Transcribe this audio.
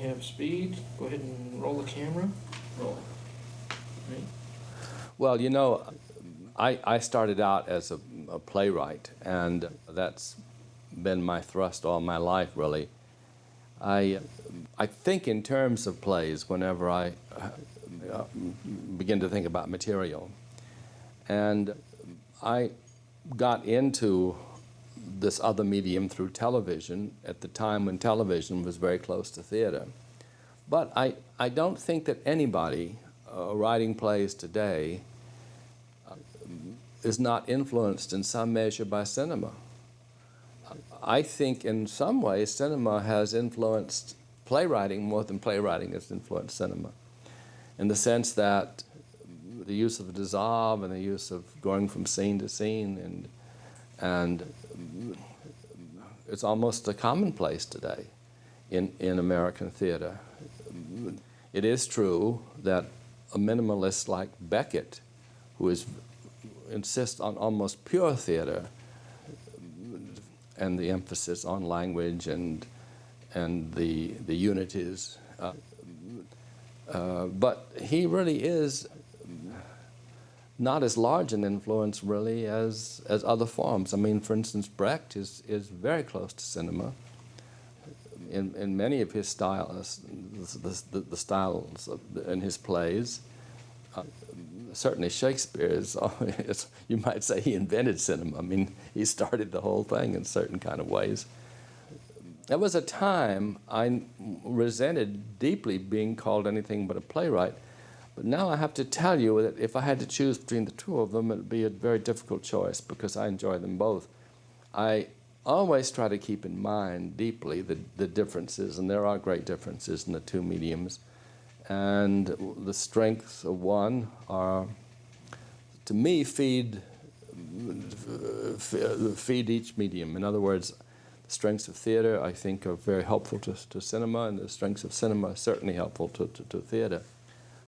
have speed. Go ahead and roll the camera. Roll. Right. Well, you know, I started out as a playwright, and that's been my thrust all my life, really. I think in terms of plays whenever I begin to think about material. And I got into this other medium through television at the time when television was very close to theater. But I don't think that anybody writing plays today is not influenced in some measure by cinema. I think in some ways cinema has influenced playwriting more than playwriting has influenced cinema, in the sense that the use of dissolve and the use of going from scene to scene, and it's almost a commonplace today in American theater. It is true that a minimalist like Beckett, who insists on almost pure theater and the emphasis on language and the unities, but he really is not as large an influence really as other forms. I mean, for instance, Brecht is very close to cinema in many of his styles, the styles in his plays. Certainly Shakespeare is, you might say he invented cinema. I mean, he started the whole thing in certain kind of ways. There was a time I resented deeply being called anything but a playwright, but now I have to tell you that if I had to choose between the two of them, it would be a very difficult choice because I enjoy them both. I always try to keep in mind deeply the differences, and there are great differences in the two mediums. And the strengths of one are, to me, feed each medium. In other words, the strengths of theater, I think, are very helpful to cinema, and the strengths of cinema are certainly helpful to theater.